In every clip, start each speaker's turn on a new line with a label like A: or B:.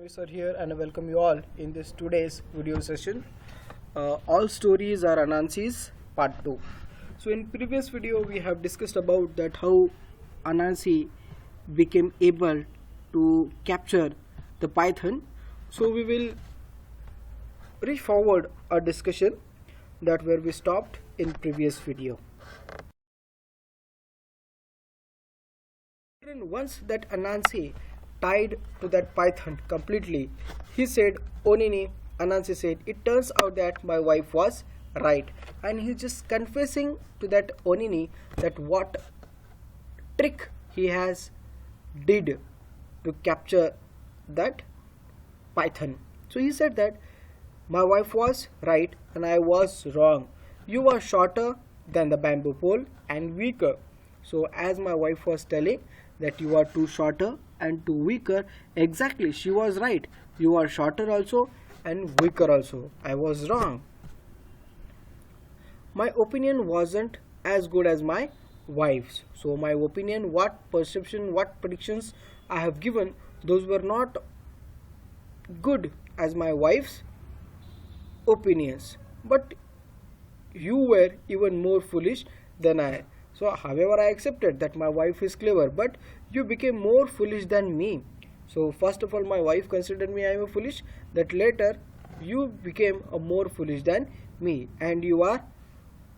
A: Sir here and I welcome you all in this today's video session. All stories are Anansi's part 2. So in previous video we have discussed about that how Anansi became able to capture the python. So we will reach forward our discussion that where we stopped in previous video. Once that Anansi tied to that python completely, he said, Onini, Anansi said, it turns out that my wife was right. And he's just confessing to that Onini that what trick he has did to capture that python. So he said that my wife was right and I was wrong. You are shorter than the bamboo pole and weaker. So as my wife was telling that you are too shorter and too weaker, exactly, she was right. You are shorter also and weaker also. I was wrong. My opinion wasn't as good as my wife's. So my opinion, what perception, what predictions I have given, those were not good as my wife's opinions. But you were even more foolish than I. So however I accepted that my wife is clever, but you became more foolish than me. So first of all my wife considered me I am a foolish, that later you became a more foolish than me and you are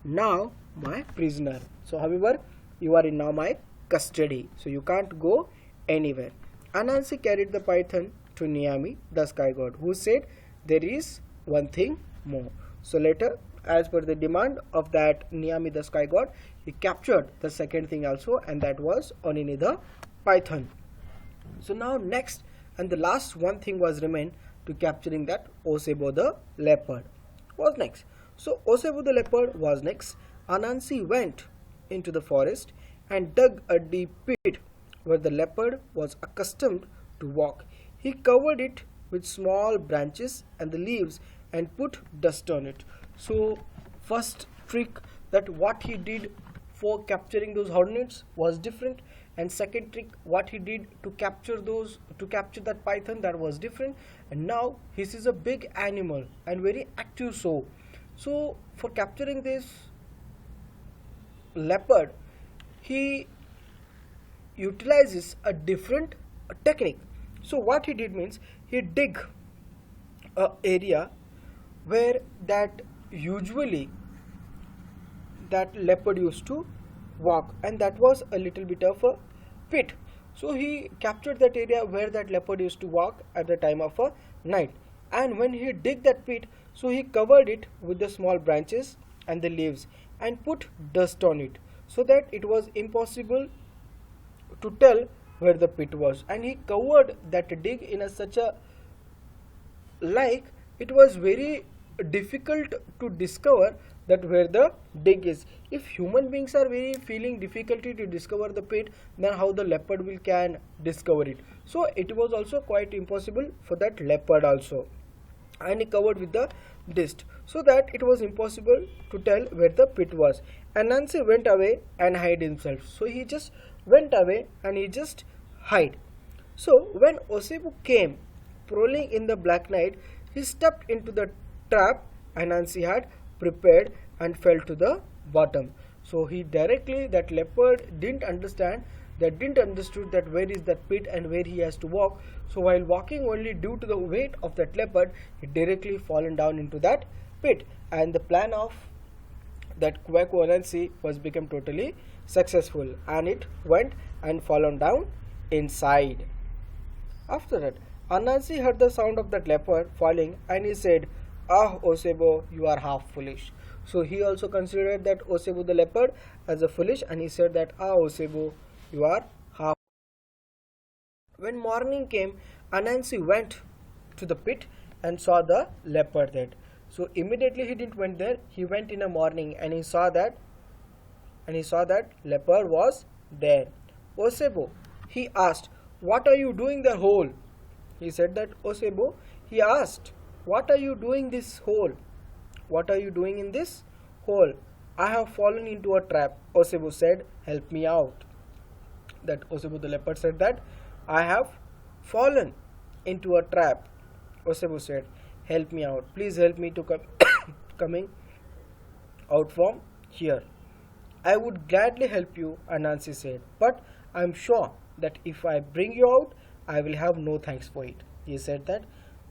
A: now my prisoner. So however you are in now my custody, so you can't go anywhere. Anansi carried the python to Niami, the sky god, who said there is one thing more. So later, as per the demand of that Niami the sky god, he captured the second thing also, and that was Onini the python. So now next and the last one thing was remained to capturing that Osebo the leopard was next. So Osebo the leopard was next. Anansi went into the forest and dug a deep pit where the leopard was accustomed to walk. He covered it with small branches and the leaves and put dust on it. So first trick that what he did for capturing those hornets was different, and second trick what he did to capture that python, that was different. And now he sees a big animal and very active, so for capturing this leopard he utilizes a different technique. So what he did means he dig a area where that usually that leopard used to walk, and that was a little bit of a pit. So he captured that area where that leopard used to walk at the time of a night, and when he dig that pit, so he covered it with the small branches and the leaves and put dust on it, so that it was impossible to tell where the pit was. And he covered that dig in a such a like it was very difficult to discover that where the dig is. If human beings are very feeling difficulty to discover the pit, then how the leopard will can discover it. So it was also quite impossible for that leopard also, and he covered with the dust so that it was impossible to tell where the pit was. And Anansi went away and hid himself. So he just went away and he just hid. So when Osebo came prowling in the black night, he stepped into the trap Anansi had prepared and fell to the bottom. So he directly, that leopard didn't understood that where is that pit and where he has to walk. So while walking only due to the weight of that leopard, he directly fallen down into that pit, and the plan of that Kweko Anansi was become totally successful, and it went and fallen down inside. After that, Anansi heard the sound of that leopard falling and he said, Ah, Osebo, you are half foolish. So he also considered that Osebo the leopard as a foolish, and he said that, Ah, Osebo, you are half. When morning came, Anansi went to the pit and saw the leopard there. So immediately he didn't went there, he went in the morning and he saw that leopard was there. Osebo, he asked, what are you doing the hole? He said that Osebo, he asked, what are you doing this hole? What are you doing in this hole? I have fallen into a trap. Osebo said, help me out. That Osebo the leopard said that I have fallen into a trap. Osebo said, help me out. Please help me to come coming out from here. I would gladly help you, Anansi said, but I'm sure that if I bring you out, I will have no thanks for it. He said that,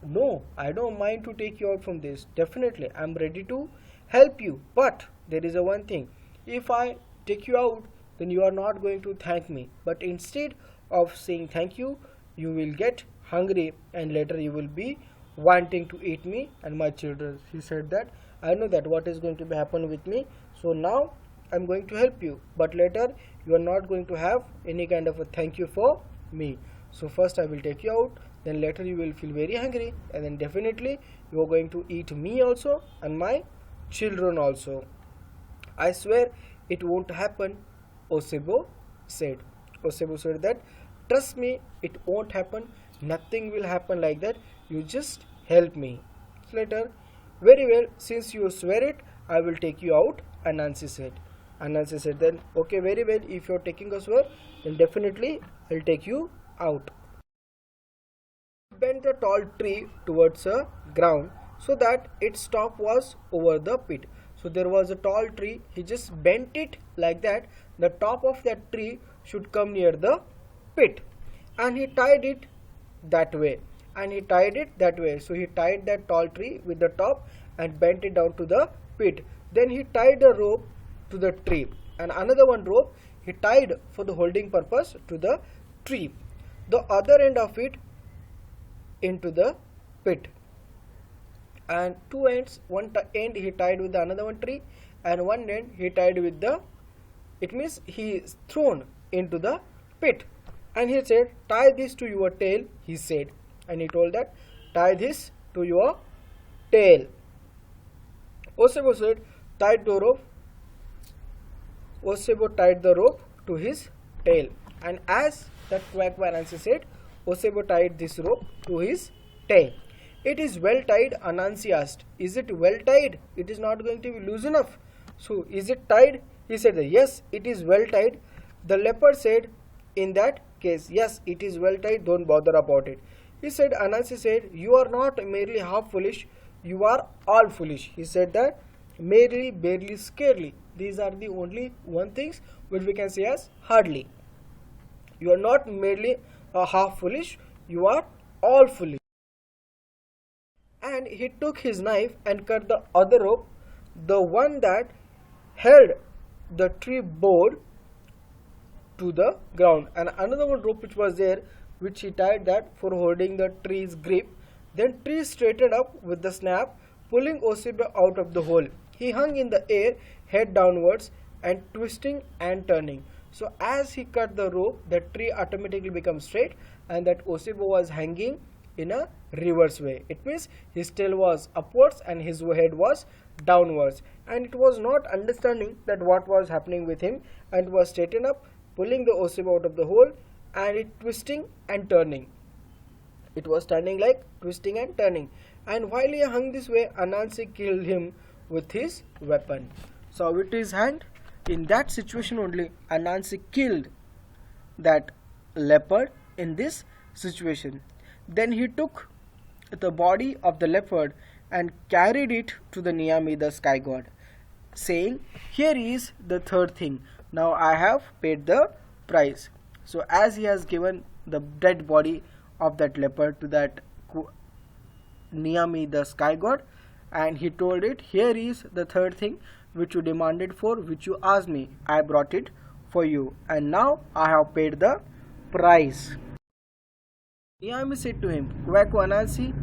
A: no, I don't mind to take you out from this. Definitely, I'm ready to help you. But there is a one thing. If I take you out, then you are not going to thank me. But instead of saying thank you, you will get hungry and later you will be wanting to eat me and my children. He said that, I know that what is going to happen with me. So now I'm going to help you. But later you are not going to have any kind of a thank you for me. So first I will take you out, then later you will feel very hungry, and then definitely you are going to eat me also and my children also. I swear it won't happen, Osebo said. Osebo said that, trust me, it won't happen. Nothing will happen like that. You just help me. Later, very well, since you swear it, I will take you out, Anansi said. Anansi said then, okay, very well, if you are taking a swear, then definitely I'll take you out. Bent the tall tree towards the ground so that its top was over the pit. So there was a tall tree, he just bent it like that, the top of that tree should come near the pit, and he tied it that way, so he tied that tall tree with the top and bent it down to the pit. Then he tied a rope to the tree, and another one rope he tied for the holding purpose to the tree, the other end of it into the pit, and two ends, one end he tied with the another one tree, and one end he tied with the, it means he is thrown into the pit. And he said, tie this to your tail, he said, and he told that, tie this to your tail. Osebo said, tied the rope. Osebo tied the rope to his tail, and as that quack Anansi said, Osebo tied this rope to his tail. It is well tied, Anansi asked. Is it well tied? It is not going to be loose enough. So, is it tied? He said, yes, it is well tied. The leopard said, in that case, yes, it is well tied, don't bother about it. He said, Anansi said, you are not merely half foolish, you are all foolish. He said that, merely, barely, scarcely. These are the only one things which we can say as hardly. You are not merely half foolish, you are all foolish. And he took his knife and cut the other rope, the one that held the tree board to the ground, and another one rope which was there, which he tied that for holding the tree's grip. Then tree straightened up with the snap, pulling Osebo out of the hole. He hung in the air, head downwards, and twisting and turning. So as he cut the rope, the tree automatically becomes straight, and that Osebo was hanging in a reverse way. It means his tail was upwards and his head was downwards, and it was not understanding that what was happening with him, and was straightened up, pulling the Osebo out of the hole, and it twisting and turning. It was turning like twisting and turning, and while he hung this way, Anansi killed him with his weapon. So it is hanged. In that situation only, Anansi killed that leopard in this situation. Then he took the body of the leopard and carried it to the Niyami, the sky god, saying, here is the third thing. Now I have paid the price. So as he has given the dead body of that leopard to that Niyami, the sky god, and he told it, here is the third thing which you demanded for, which you asked me. I brought it for you, and now I have paid the price. Niyami said to him, Kwaku Anansi,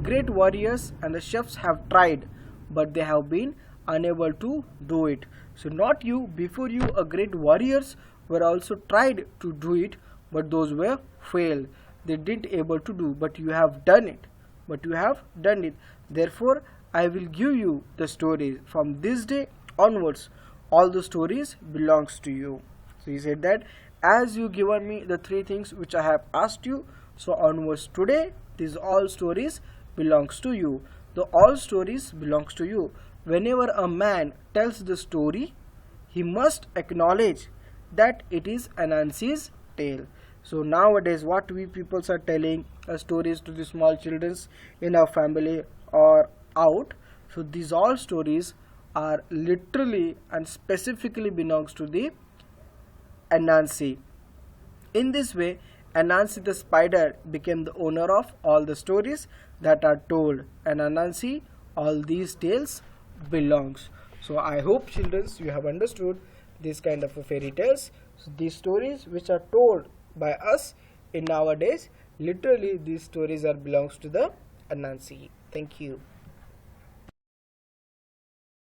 A: great warriors and the chefs have tried, but they have been unable to do it. So not you, before you great warriors were also tried to do it, but those were failed. They didn't able to do, but you have done it. Therefore, I will give you the stories. From this day onwards, all the stories belongs to you. So he said that, as you given me the three things which I have asked you, so onwards today, these all stories belongs to you. The all stories belongs to you. Whenever a man tells the story, he must acknowledge that it is Anansi's tale. So nowadays what we peoples are telling stories to the small childrens in our family or out. So these all stories are literally and specifically belongs to the Anansi. In this way, Anansi the spider became the owner of all the stories that are told, and Anansi all these tales belongs. So I hope children you have understood this kind of a fairy tales. So these stories which are told by us in nowadays, literally these stories are belongs to the Anansi. Thank you.